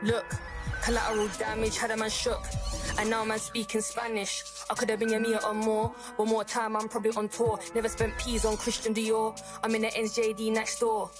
Look, collateral damage, had a man shook. And now man speaking Spanish. I could have been a meter or more. One more time, I'm probably on tour. Never spent peas on Christian Dior. I'm in the NJD next door.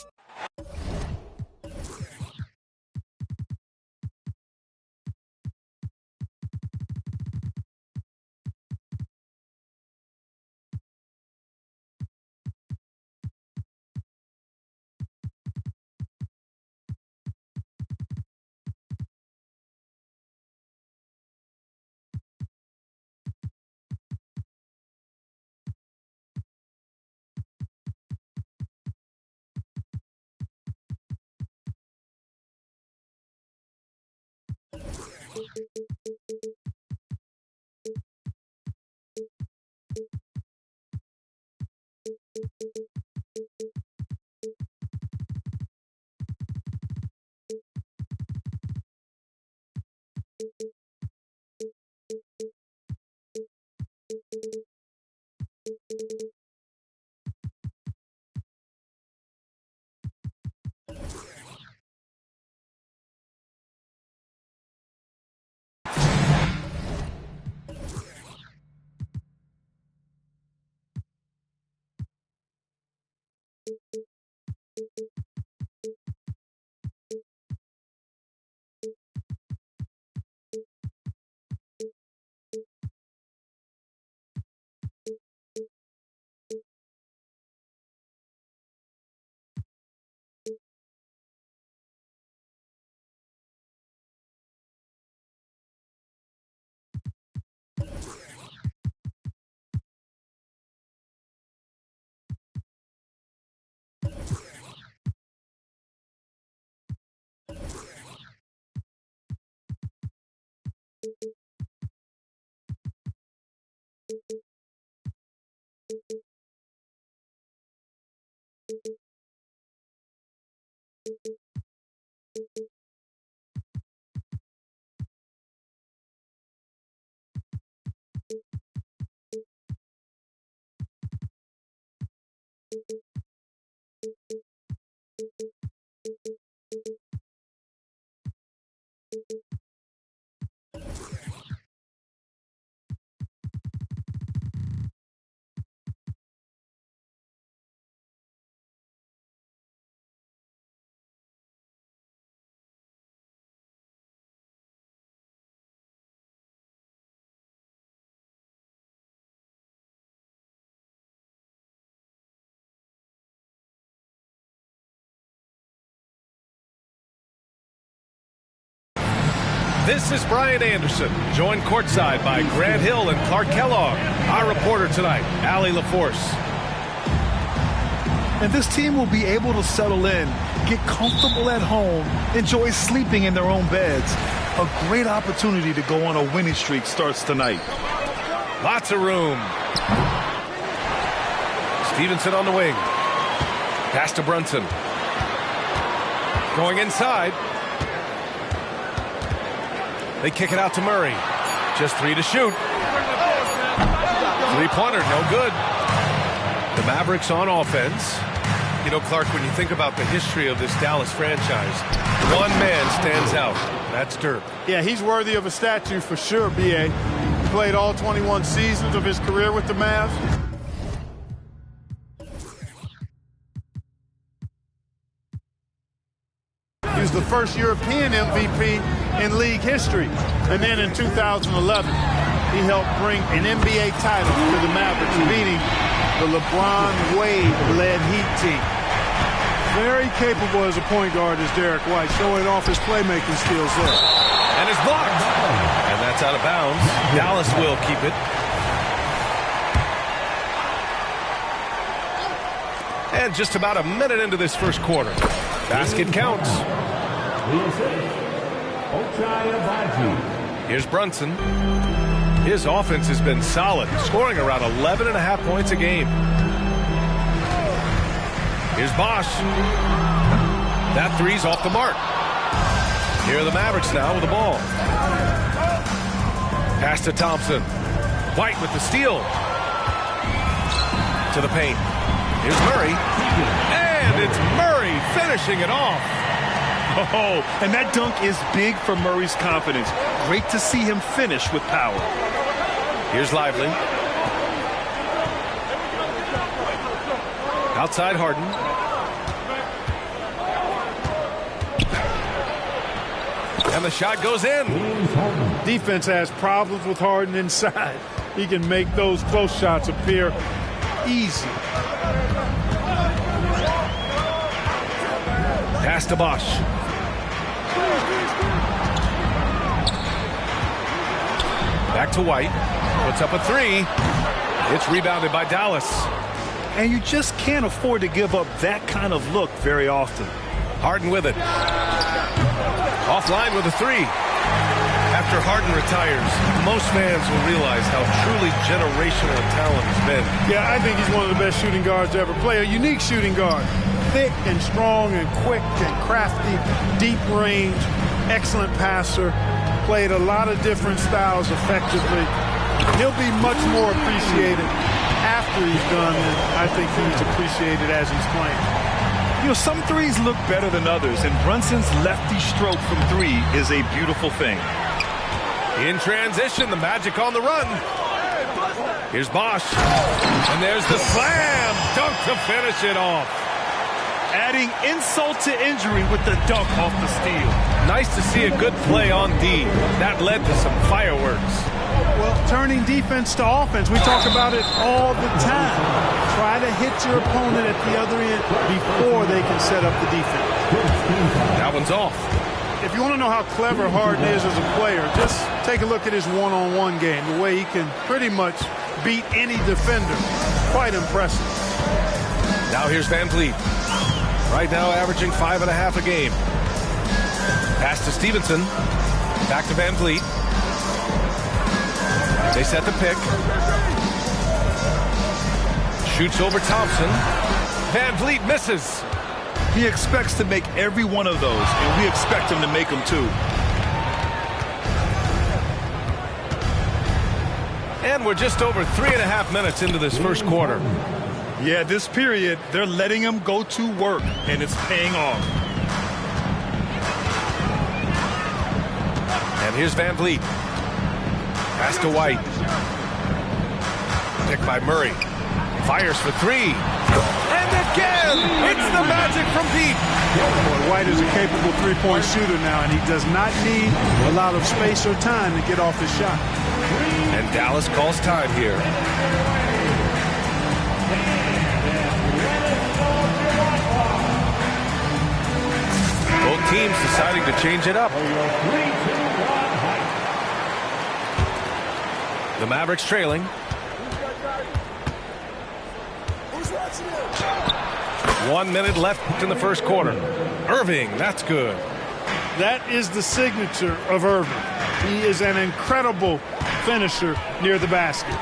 This is Brian Anderson, joined courtside by Grant Hill and Clark Kellogg. Our reporter tonight, Allie LaForce. And this team will be able to settle in, get comfortable at home, enjoy sleeping in their own beds. A great opportunity to go on a winning streak starts tonight. Lots of room. Stevenson on the wing. Pass to Brunson. Going inside. They kick it out to Murray. Just 3 to shoot. Three-pointer, no good. The Mavericks on offense. You know, Clark, when you think about the history of this Dallas franchise, one man stands out. That's Dirk. Yeah, he's worthy of a statue for sure, B.A. He played all 21 seasons of his career with the Mavs. He was the first European MVP in league history. And then in 2011, he helped bring an NBA title to the Mavericks, beating the LeBron Wade-led Heat team. Very capable as a point guard is Derek White, showing off his playmaking skills there. And it's blocked. And that's out of bounds. Dallas will keep it. And just about a minute into this first quarter. Basket counts. Here's Brunson. His offense has been solid, scoring around 11.5 points a game. Here's Bosch. That three's off the mark. Here are the Mavericks now with the ball. Pass to Thompson. White with the steal. To the paint. Here's Murray. And it's Murray finishing it off. Oh, and that dunk is big for Murray's confidence. Great to see him finish with power. Here's Lively. Outside Harden. And the shot goes in. Defense has problems with Harden inside. He can make those close shots appear easy. Pass to Bosch. Back to White. Puts up a three. It's rebounded by Dallas. And you just can't afford to give up that kind of look very often. Harden with it. Offline with a three. After Harden retires, most fans will realize how truly generational a talent he's been. Yeah, I think he's one of the best shooting guards to ever play. A unique shooting guard. Thick and strong and quick and crafty. Deep range. Excellent passer. Played a lot of different styles effectively. He'll be much more appreciated after he's done than I think he's appreciated as he's playing. You know, some threes look better than others, and Brunson's lefty stroke from three is a beautiful thing. In transition, the Magic on the run. Here's Bosch. And there's the slam dunk to finish it off. Adding insult to injury with the dunk off the steal. Nice to see a good play on D. That led to some fireworks. Well, turning defense to offense, we talk about it all the time. Try to hit your opponent at the other end before they can set up the defense. That one's off. If you want to know how clever Harden is as a player, just take a look at his one-on-one game, the way he can pretty much beat any defender. Quite impressive. Now here's Van Vliet. Right now averaging 5.5 a game. Pass to Stevenson. Back to Van Vliet. They set the pick. Shoots over Thompson. Van Vliet misses. He expects to make every one of those, and we expect him to make them too. And we're just over 3.5 minutes into this first quarter. Yeah, this period, they're letting him go to work, and it's paying off. And here's Van Vliet. Pass to White. Picked by Murray. Fires for three. And again, it's the Magic from deep. Boy, White is a capable three-point shooter now, and he does not need a lot of space or time to get off his shot. And Dallas calls time here. Both teams deciding to change it up. The Mavericks trailing. One minute left in the first quarter. Irving, that's good. That is the signature of Irving. He is an incredible finisher near the basket.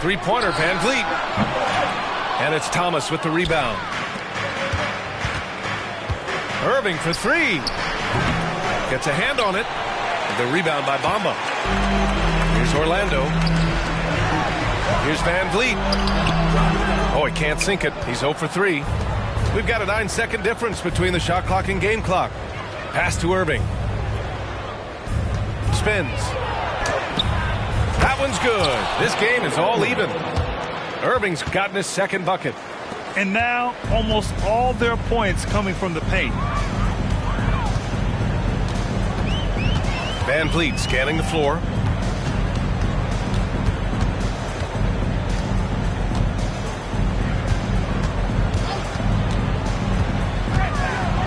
Three-pointer, Van Vliet. And it's Thomas with the rebound. Irving for three. Gets a hand on it. The rebound by Bamba. Here's Orlando. Here's Van Vliet. Oh, he can't sink it. He's 0 for 3. We've got a 9-second difference between the shot clock and game clock. Pass to Irving. Spins. That one's good. This game is all even. Irving's gotten his second bucket. And now, almost all their points coming from the paint. Van Vliet scanning the floor.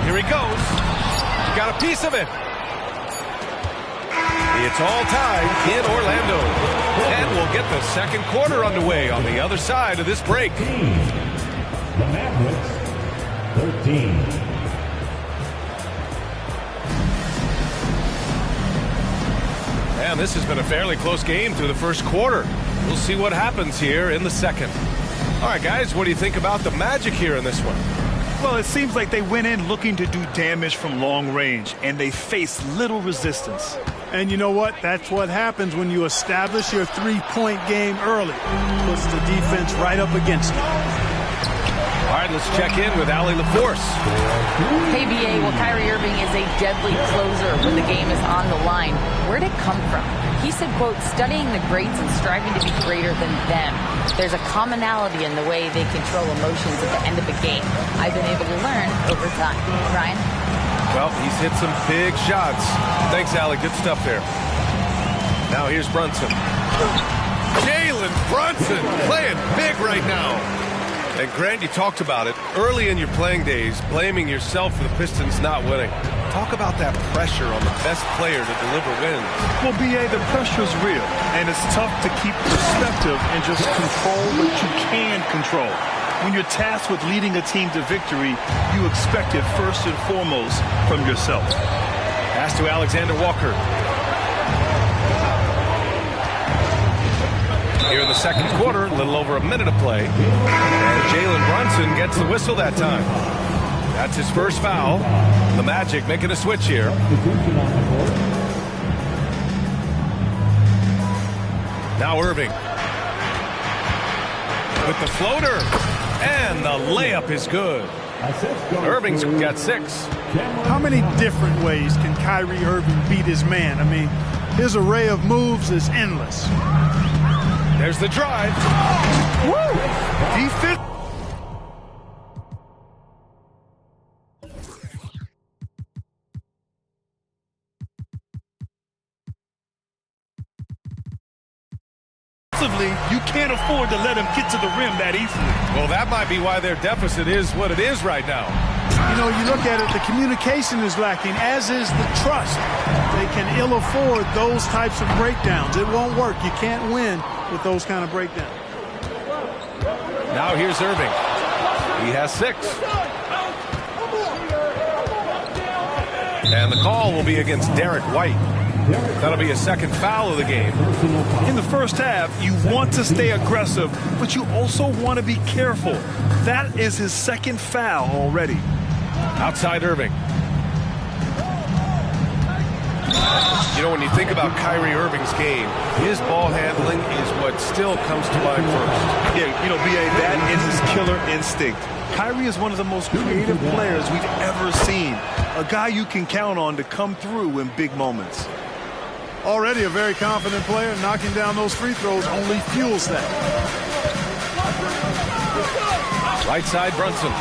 Here he goes. He got a piece of it. It's all tied in Orlando. And we'll get the second quarter underway on the other side of this break. The Mavericks, 13. And this has been a fairly close game through the first quarter. We'll see what happens here in the second. All right, guys, what do you think about the Magic here in this one? Well, it seems like they went in looking to do damage from long range, and they faced little resistance. And you know what? That's what happens when you establish your three-point game early. Puts the defense right up against it. All right, let's check in with Allie LaForce. Hey, BA, well, Kyrie Irving is a deadly closer when the game is on the line. Where'd it come from? He said, quote, studying the greats and striving to be greater than them. There's a commonality in the way they control emotions at the end of a game. I've been able to learn over time. Ryan? Well, he's hit some big shots. Thanks, Allie. Good stuff there. Now here's Brunson. Jalen Brunson playing big right now. And Grant, you talked about it early in your playing days, blaming yourself for the Pistons not winning. Talk about that pressure on the best player to deliver wins. Well, B.A., the pressure's real, and it's tough to keep perspective and just control what you can control. When you're tasked with leading a team to victory, you expect it first and foremost from yourself. Pass to Alexander Walker. Here in the second quarter, a little over a minute of play. And Jalen Brunson gets the whistle that time. That's his first foul. The Magic making a switch here. Now Irving. With the floater. And the layup is good. Irving's got 6. How many different ways can Kyrie Irving beat his man? I mean, his array of moves is endless. There's the drive. Woo! Defense. You can't afford to let him get to the rim that easily. Well, that might be why their deficit is what it is right now. You know, you look at it, the communication is lacking, as is the trust. They can ill afford those types of breakdowns. It won't work. You can't win with those kind of breakdowns. Now here's Irving. He has 6. And the call will be against Derek White. That'll be a second foul of the game. In the first half, you want to stay aggressive, but you also want to be careful. That is his second foul already. Outside Irving. You know, when you think about Kyrie Irving's game, his ball handling is what still comes to mind first. Yeah, you know, B.A., that is his killer instinct. Kyrie is one of the most creative players we've ever seen. A guy you can count on to come through in big moments. Already a very confident player. Knocking down those free throws only fuels that. Right side, Brunson.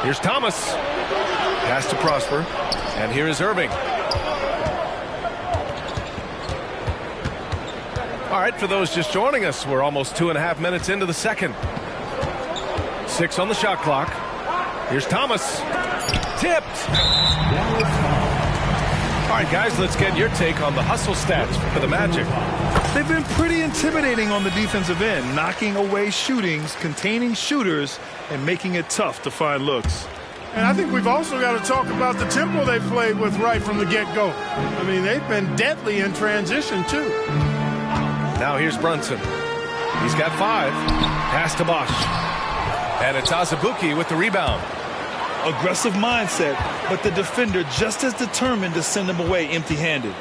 Here's Thomas. Pass to Prosper. And here is Irving. All right, for those just joining us, we're almost 2.5 minutes into the second. 6 on the shot clock. Here's Thomas. Tipped. All right, guys, let's get your take on the hustle stats for the Magic. They've been pretty intimidating on the defensive end, knocking away shootings, containing shooters, and making it tough to find looks. And I think we've also got to talk about the tempo they played with right from the get-go. I mean, they've been deadly in transition, too. Now here's Brunson. He's got 5. Pass to Bosch. And it's Azubuike with the rebound. Aggressive mindset, but the defender just as determined to send him away empty-handed.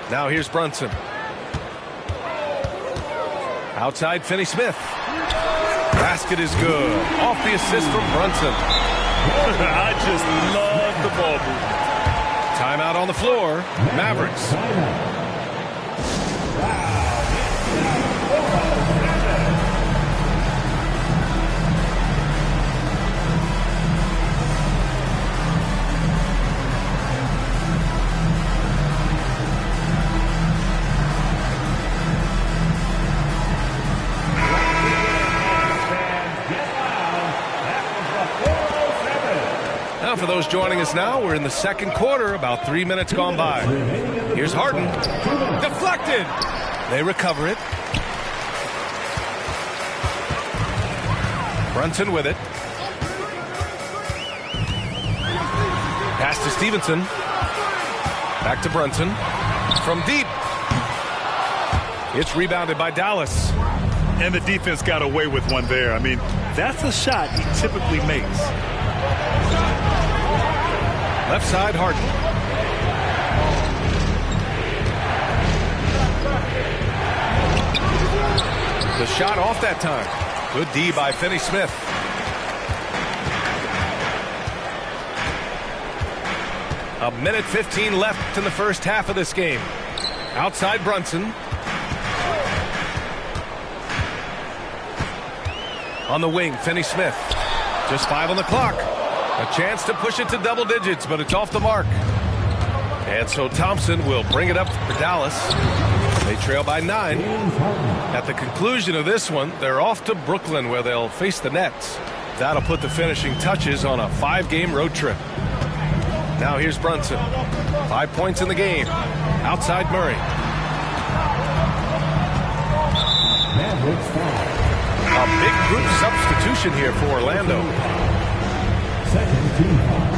Now here's Brunson. Outside, Finney-Smith. Basket is good. Off the assist from Brunson. I just love the ball movement. Timeout on the floor. Mavericks. For those joining us now, we're in the second quarter, about 3 minutes gone by. Here's Harden. Deflected. They recover it. Brunson with it. Pass to Stevenson. Back to Brunson. From deep. It's rebounded by Dallas. And the defense got away with one there. I mean, that's a shot he typically makes. Left side, Harden. The shot off that time. Good D by Finney-Smith. A minute 15 left in the first half of this game. Outside Brunson. On the wing, Finney-Smith. Just 5 on the clock. A chance to push it to double digits, but it's off the mark. And so Thompson will bring it up for Dallas. They trail by 9. At the conclusion of this one, they're off to Brooklyn where they'll face the Nets. That'll put the finishing touches on a 5-game road trip. Now here's Brunson. 5 points in the game. Outside Murray. A big group substitution here for Orlando. Second team foul.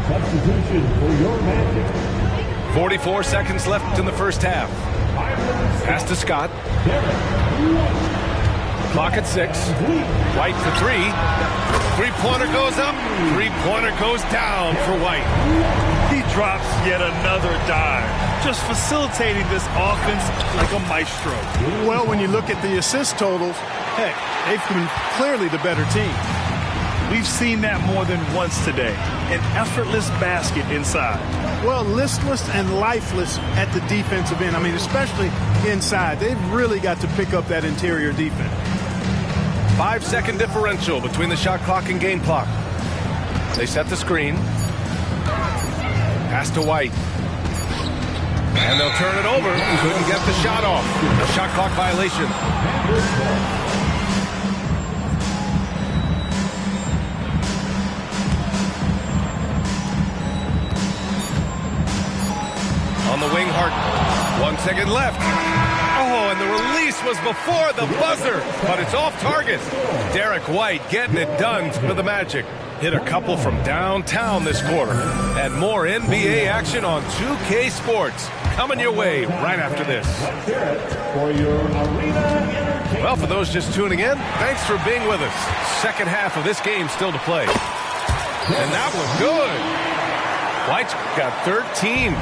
Substitution for your Magic. 44 seconds left in the first half. Pass to Scott. Clock at 6. White for 3. Three-pointer goes up. Three-pointer goes down for White. He drops yet another dive, just facilitating this offense like a maestro. Well, when you look at the assist totals, hey, they've been clearly the better team. We've seen that more than once today. An effortless basket inside. Well, listless and lifeless at the defensive end. I mean, especially inside. They've really got to pick up that interior defense. 5-second differential between the shot clock and game clock. They set the screen. Pass to White. And they'll turn it over. Couldn't get the shot off. A shot clock violation. On the wing, Harden. 1 second left. Oh, and the release was before the buzzer, but it's off target. Derek White getting it done for the Magic. Hit a couple from downtown this quarter. And more NBA action on 2K Sports coming your way right after this. Well, for those just tuning in, thanks for being with us. Second half of this game still to play. And that was good. White's got 13.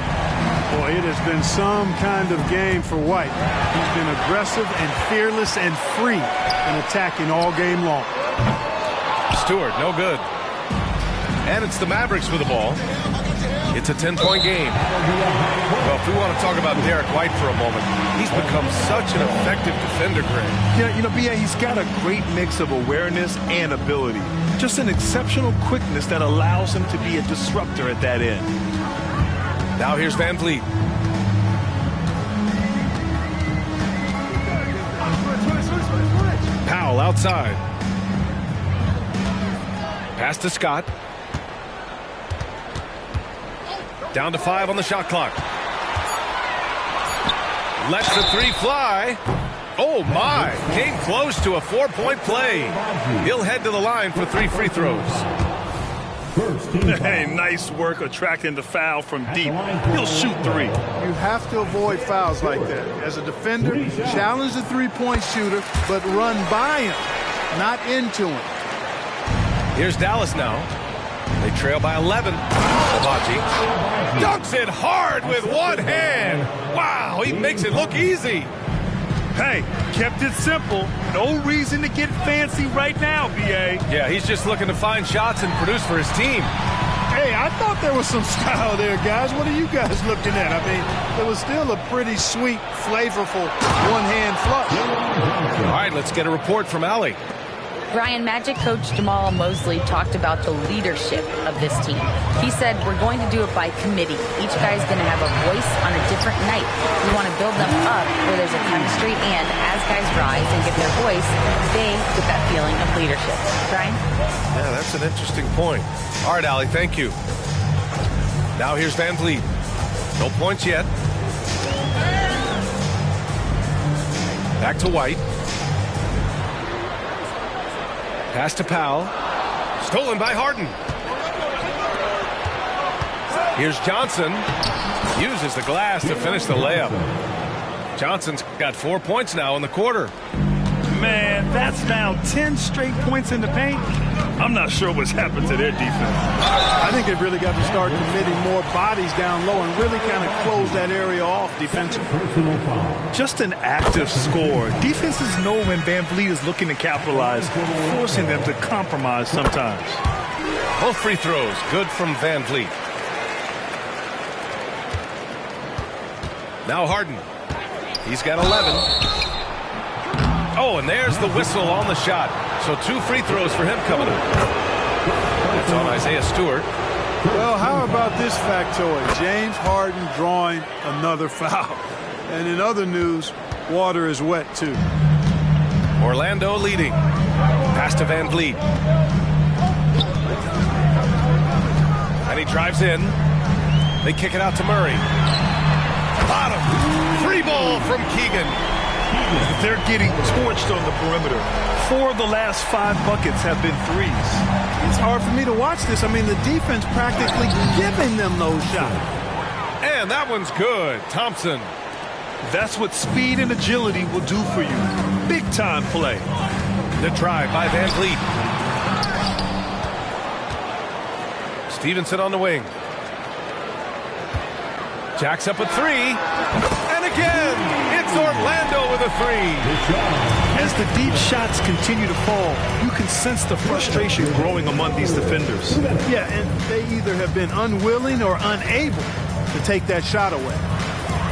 Boy, it has been some kind of game for White. He's been aggressive and fearless and free in attacking all game long. Stewart, no good. And it's the Mavericks with the ball. It's a 10-point game. Well, if we want to talk about Derek White for a moment, he's become such an effective defender, Greg. Yeah, you know, B.A., he's got a great mix of awareness and ability. Just an exceptional quickness that allows him to be a disruptor at that end. Now here's Van Vliet. Powell outside. Pass to Scott. Down to 5 on the shot clock. Lets the 3 fly. Oh, my. Came close to a 4-point play. He'll head to the line for 3 free throws. Hey, nice work attracting the foul from deep. He'll shoot 3. You have to avoid fouls like that. As a defender, challenge the three-point shooter, but run by him, not into him. Here's Dallas now. They trail by 11. Sabaji dunks it hard with one hand. Wow, he makes it look easy. Hey, kept it simple. No reason to get fancy right now, B.A. Yeah, he's just looking to find shots and produce for his team. Hey, I thought there was some style there, guys. What are you guys looking at? I mean, it was still a pretty sweet, flavorful one-hand flush. All right, let's get a report from Allie. Brian, Magic coach Jamal Mosley talked about the leadership of this team. He said, we're going to do it by committee. Each guy's going to have a voice on a different night. We want to build them up where there's a chemistry, and as guys rise and get their voice, they get that feeling of leadership. Brian? Yeah, that's an interesting point. All right, Allie, thank you. Now here's Van Vliet. No points yet. Back to White. Pass to Powell. Stolen by Harden. Here's Johnson. Uses the glass to finish the layup. Johnson's got 4 points now in the quarter. Man, that's now 10 straight points in the paint. I'm not sure what's happened to their defense. I think they've really got to start committing more bodies down low and really kind of close that area off defensively. Just an active score. Defenses know when Van Vliet is looking to capitalize, forcing them to compromise sometimes. Both free throws good from Van Vliet. Now Harden. He's got 11. Oh, and there's the whistle on the shot. So 2 free throws for him coming up. It's on Isaiah Stewart. Well, how about this factoid? James Harden drawing another foul. And in other news, water is wet too. Orlando leading. Pass to Van Vliet. And he drives in. They kick it out to Murray. Bottom. Free ball from Keegan. They're getting torched on the perimeter. 4 of the last 5 buckets have been threes. It's hard for me to watch this. I mean, the defense practically giving them those shots. And that one's good. Thompson. That's what speed and agility will do for you. Big time play. The drive by Van Vliet. Stevenson on the wing. Jacks up a 3. And again, it's Orlando with a 3. As the deep shots continue to fall, you can sense the frustration growing among these defenders. Yeah, and they either have been unwilling or unable to take that shot away.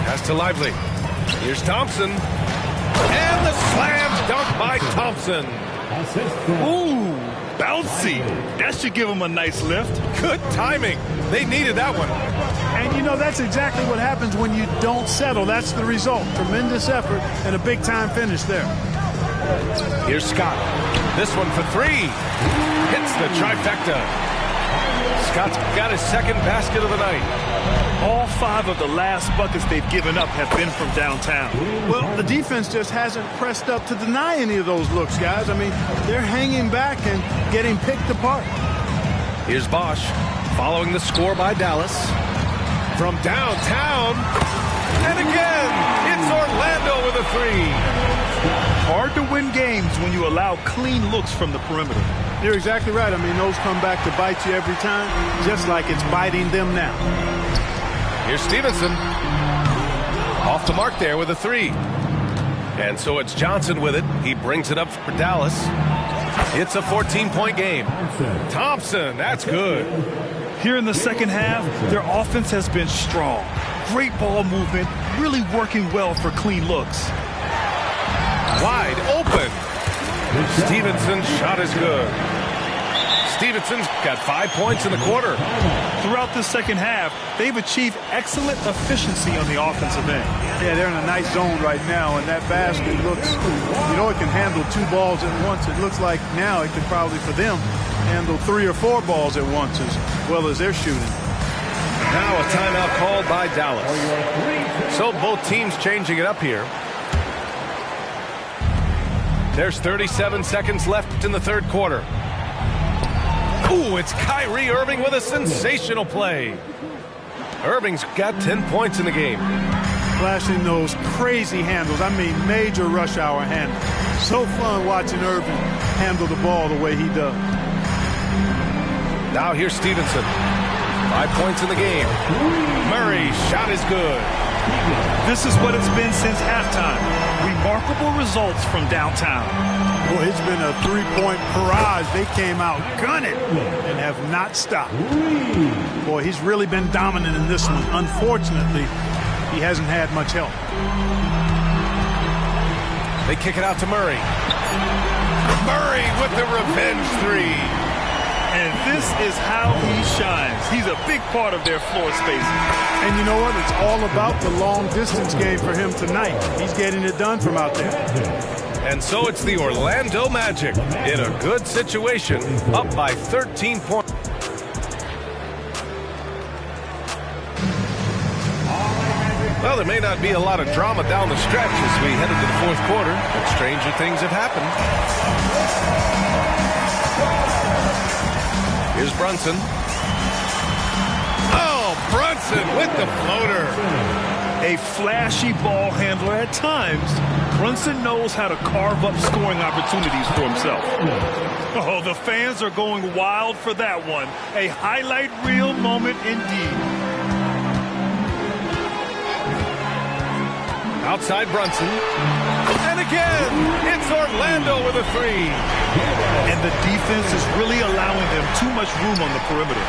Pass to Lively. Here's Thompson. And the slam dunk by Thompson. Ooh, bouncy. That should give him a nice lift. Good timing. They needed that one. And, you know, that's exactly what happens when you don't settle. That's the result. Tremendous effort and a big-time finish there. Here's Scott. This one for 3. Hits the trifecta. Scott's got his second basket of the night. All 5 of the last buckets they've given up have been from downtown. Well, the defense just hasn't pressed up to deny any of those looks, guys. I mean, they're hanging back and getting picked apart. Here's Bosch following the score by Dallas. From downtown. And again, it's Orlando with a 3. Hard to win games when you allow clean looks from the perimeter. You're exactly right. I mean, those come back to bite you every time, just like it's biting them now. Here's Stevenson. Off the mark there with a 3. And so it's Johnson with it. He brings it up for Dallas. It's a 14-point game. Thompson, that's good. Here in the second half, their offense has been strong. Great ball movement, really working well for clean looks. Wide open. Stevenson's shot is good. Stevenson's got 5 points in the quarter. Throughout the second half, they've achieved excellent efficiency on the offensive end. Yeah, they're in a nice zone right now, and that basket looks, you know, it can handle 2 balls at once. It looks like now it could probably, for them, handle 3 or 4 balls at once as well as they're shooting. Now a timeout called by Dallas. So both teams changing it up here. There's 37 seconds left in the third quarter. Ooh, it's Kyrie Irving with a sensational play. Irving's got 10 points in the game. Flashing those crazy handles. I mean, major rush hour handles. So fun watching Irving handle the ball the way he does. Now here's Stevenson. 5 points in the game. Murray, shot is good. This is what it's been since halftime. Remarkable results from downtown. Boy, it's been a 3-point barrage. They came out gunning and have not stopped. Boy, he's really been dominant in this one. Unfortunately, he hasn't had much help. They kick it out to Murray. Murray with the revenge 3. And this is how he shines. He's a big part of their floor space. And you know what? It's all about the long-distance game for him tonight. He's getting it done from out there. And so it's the Orlando Magic in a good situation, up by 13 points. Well, there may not be a lot of drama down the stretch as we head into the fourth quarter, but stranger things have happened. Here's Brunson. Oh, Brunson with the floater. A flashy ball handler at times, Brunson knows how to carve up scoring opportunities for himself. Oh, the fans are going wild for that one. A highlight reel moment indeed. Outside Brunson. And again, it's Orlando with a three. And the defense is really allowing them too much room on the perimeter.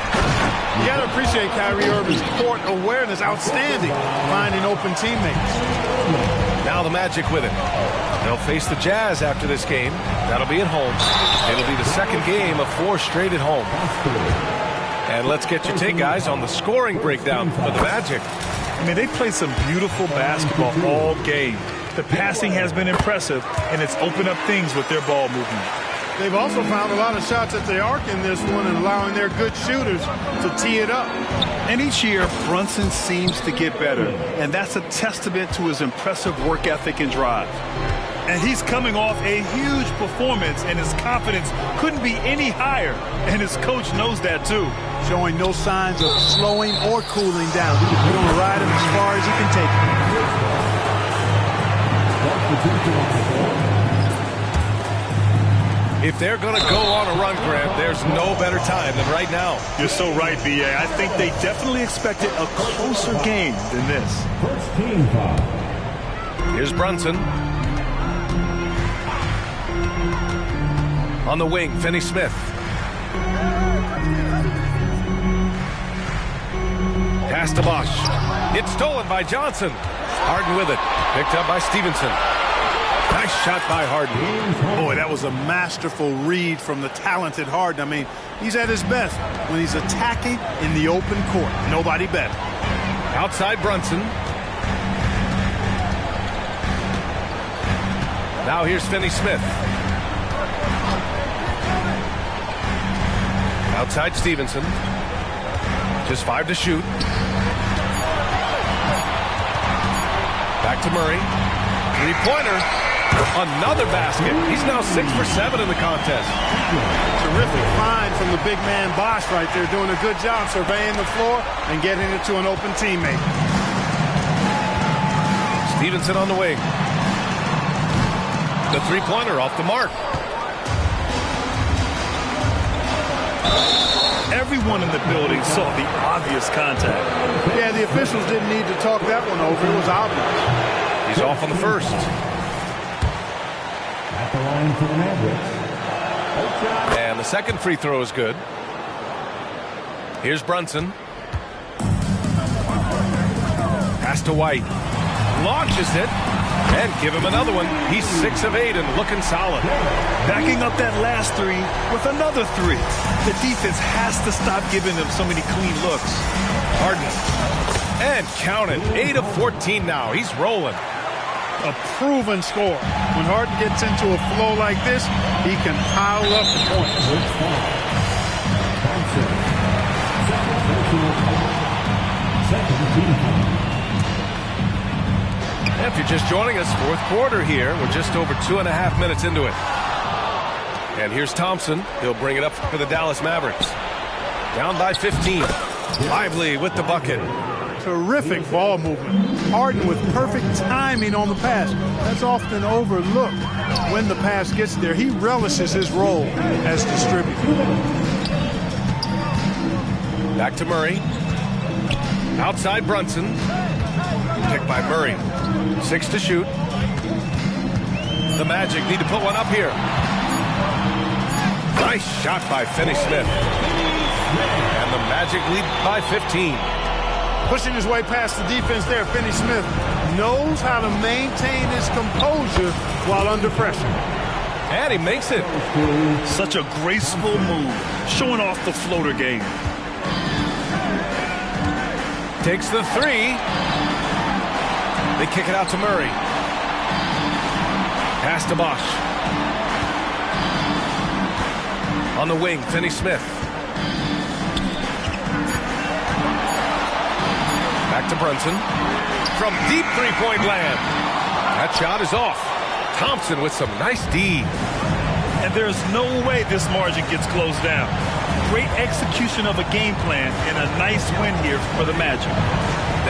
You got to appreciate Kyrie Irving's court awareness. Outstanding. Finding open teammates. Now the Magic with it. They'll face the Jazz after this game. That'll be at home. It'll be the second game of 4 straight at home. And let's get your take, guys, on the scoring breakdown for the Magic. I mean, they played some beautiful basketball all game. The passing has been impressive, and it's opened up things with their ball movement. They've also found a lot of shots at the arc in this one and allowing their good shooters to tee it up. And each year, Brunson seems to get better, and that's a testament to his impressive work ethic and drive. And he's coming off a huge performance, and his confidence couldn't be any higher, and his coach knows that too. Showing no signs of slowing or cooling down. He's going to ride him as far as he can take it. If they're going to go on a run, Grant, there's no better time than right now. You're so right, B.A. I think they definitely expected a closer game than this. First team foul. Here's Brunson. On the wing, Finney-Smith. Pass to Bosch. It's stolen by Johnson. Harden with it. Picked up by Stevenson. Nice shot by Harden. Boy, that was a masterful read from the talented Harden. I mean, he's at his best when he's attacking in the open court. Nobody better. Outside Brunson. Now here's Finney-Smith. Outside Stevenson. Just 5 to shoot. Back to Murray. Three-pointer. Another basket. He's now 6 for 7 in the contest. Terrific find from the big man Bosch right there, doing a good job surveying the floor and getting it to an open teammate. Stevenson on the wing. The three-pointer off the mark. Everyone in the building saw the obvious contact. Yeah, the officials didn't need to talk that one over. It was obvious. He's off on the first. At the line for the Mavericks. And the second free throw is good. Here's Brunson. Pass to White. Launches it. And give him another one. He's 6 of 8 and looking solid. Backing up that last three with another three. The defense has to stop giving them so many clean looks. Harden. And count it. 8 of 14 now. He's rolling. A proven score. When Harden gets into a flow like this, he can pile up the points. Second team foul. If you're just joining us, fourth quarter here. We're just over 2.5 minutes into it. And here's Thompson. He'll bring it up for the Dallas Mavericks. Down by 15. Lively with the bucket. Terrific ball movement. Harden with perfect timing on the pass. That's often overlooked. When the pass gets there, he relishes his role as distributor. Back to Murray. Outside Brunson. Picked by Murray. 6 to shoot. The Magic need to put one up here. Nice shot by Finney-Smith. And the Magic lead by 15. Pushing his way past the defense there, Finney-Smith knows how to maintain his composure while under pressure. And he makes it. Such a graceful move, showing off the floater game. Takes the three. They kick it out to Murray. Pass to Bosch. On the wing, Finney-Smith. Back to Brunson. From deep three-point land. That shot is off. Thompson with some nice D. And there's no way this margin gets closed down. Great execution of a game plan and a nice win here for the Magic.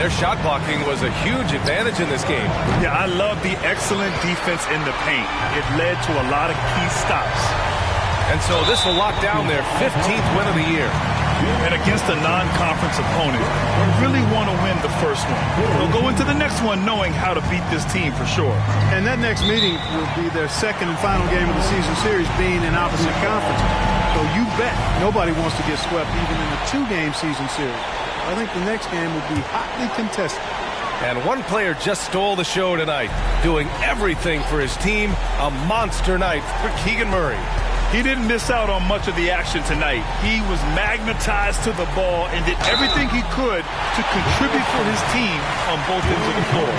Their shot blocking was a huge advantage in this game. Yeah, I love the excellent defense in the paint. It led to a lot of key stops. And so this will lock down their 15th win of the year. And against a non-conference opponent, you really want to win the first one. They'll go into the next one knowing how to beat this team for sure. And that next meeting will be their second and final game of the season series, being in opposite conferences. So you bet nobody wants to get swept even in a 2-game season series. I think the next game will be hotly contested. And one player just stole the show tonight, doing everything for his team. A monster night for Keegan Murray. He didn't miss out on much of the action tonight. He was magnetized to the ball and did everything he could to contribute for his team on both ends of the floor.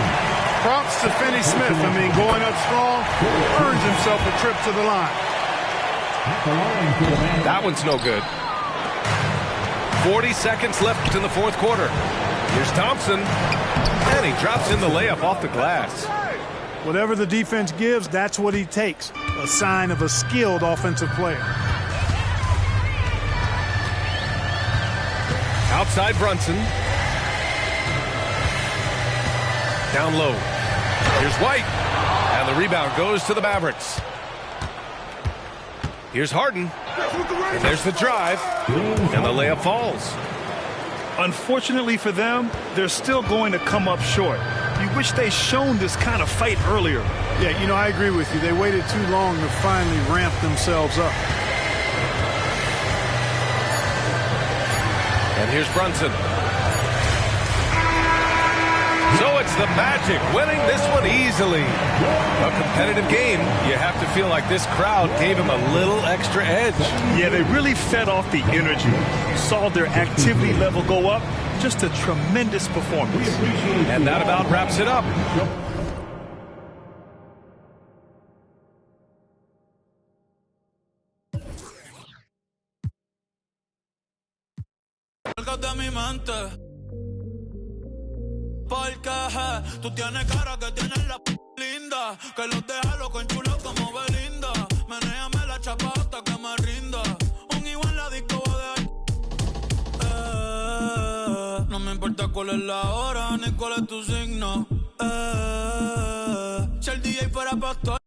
Props to Finney Smith. I mean, going up strong, earns himself a trip to the line. That one's no good. 40 seconds left in the fourth quarter. Here's Thompson, and he drops in the layup off the glass. Whatever the defense gives, that's what he takes. A sign of a skilled offensive player. Outside Brunson. Down low. Here's White. And the rebound goes to the Mavericks. Here's Harden. And there's the drive. And the layup falls. Unfortunately for them, they're still going to come up short. You wish they'd shown this kind of fight earlier. Yeah, you know, I agree with you. They waited too long to finally ramp themselves up. And here's Brunson. So it's the Magic winning this one easily. A competitive game. You have to feel like this crowd gave him a little extra edge. Yeah, they really fed off the energy. You saw their activity level go up. Just a tremendous performance. And that about wraps it up. Porque tú tienes cara que tienes la linda, que los deja loco en chulo como Belinda. Menéame la chapa hasta que me rinda. Un igual la disco de no me importa cuál es la hora ni cuál es tu signo. Si el DJ fuera pastor.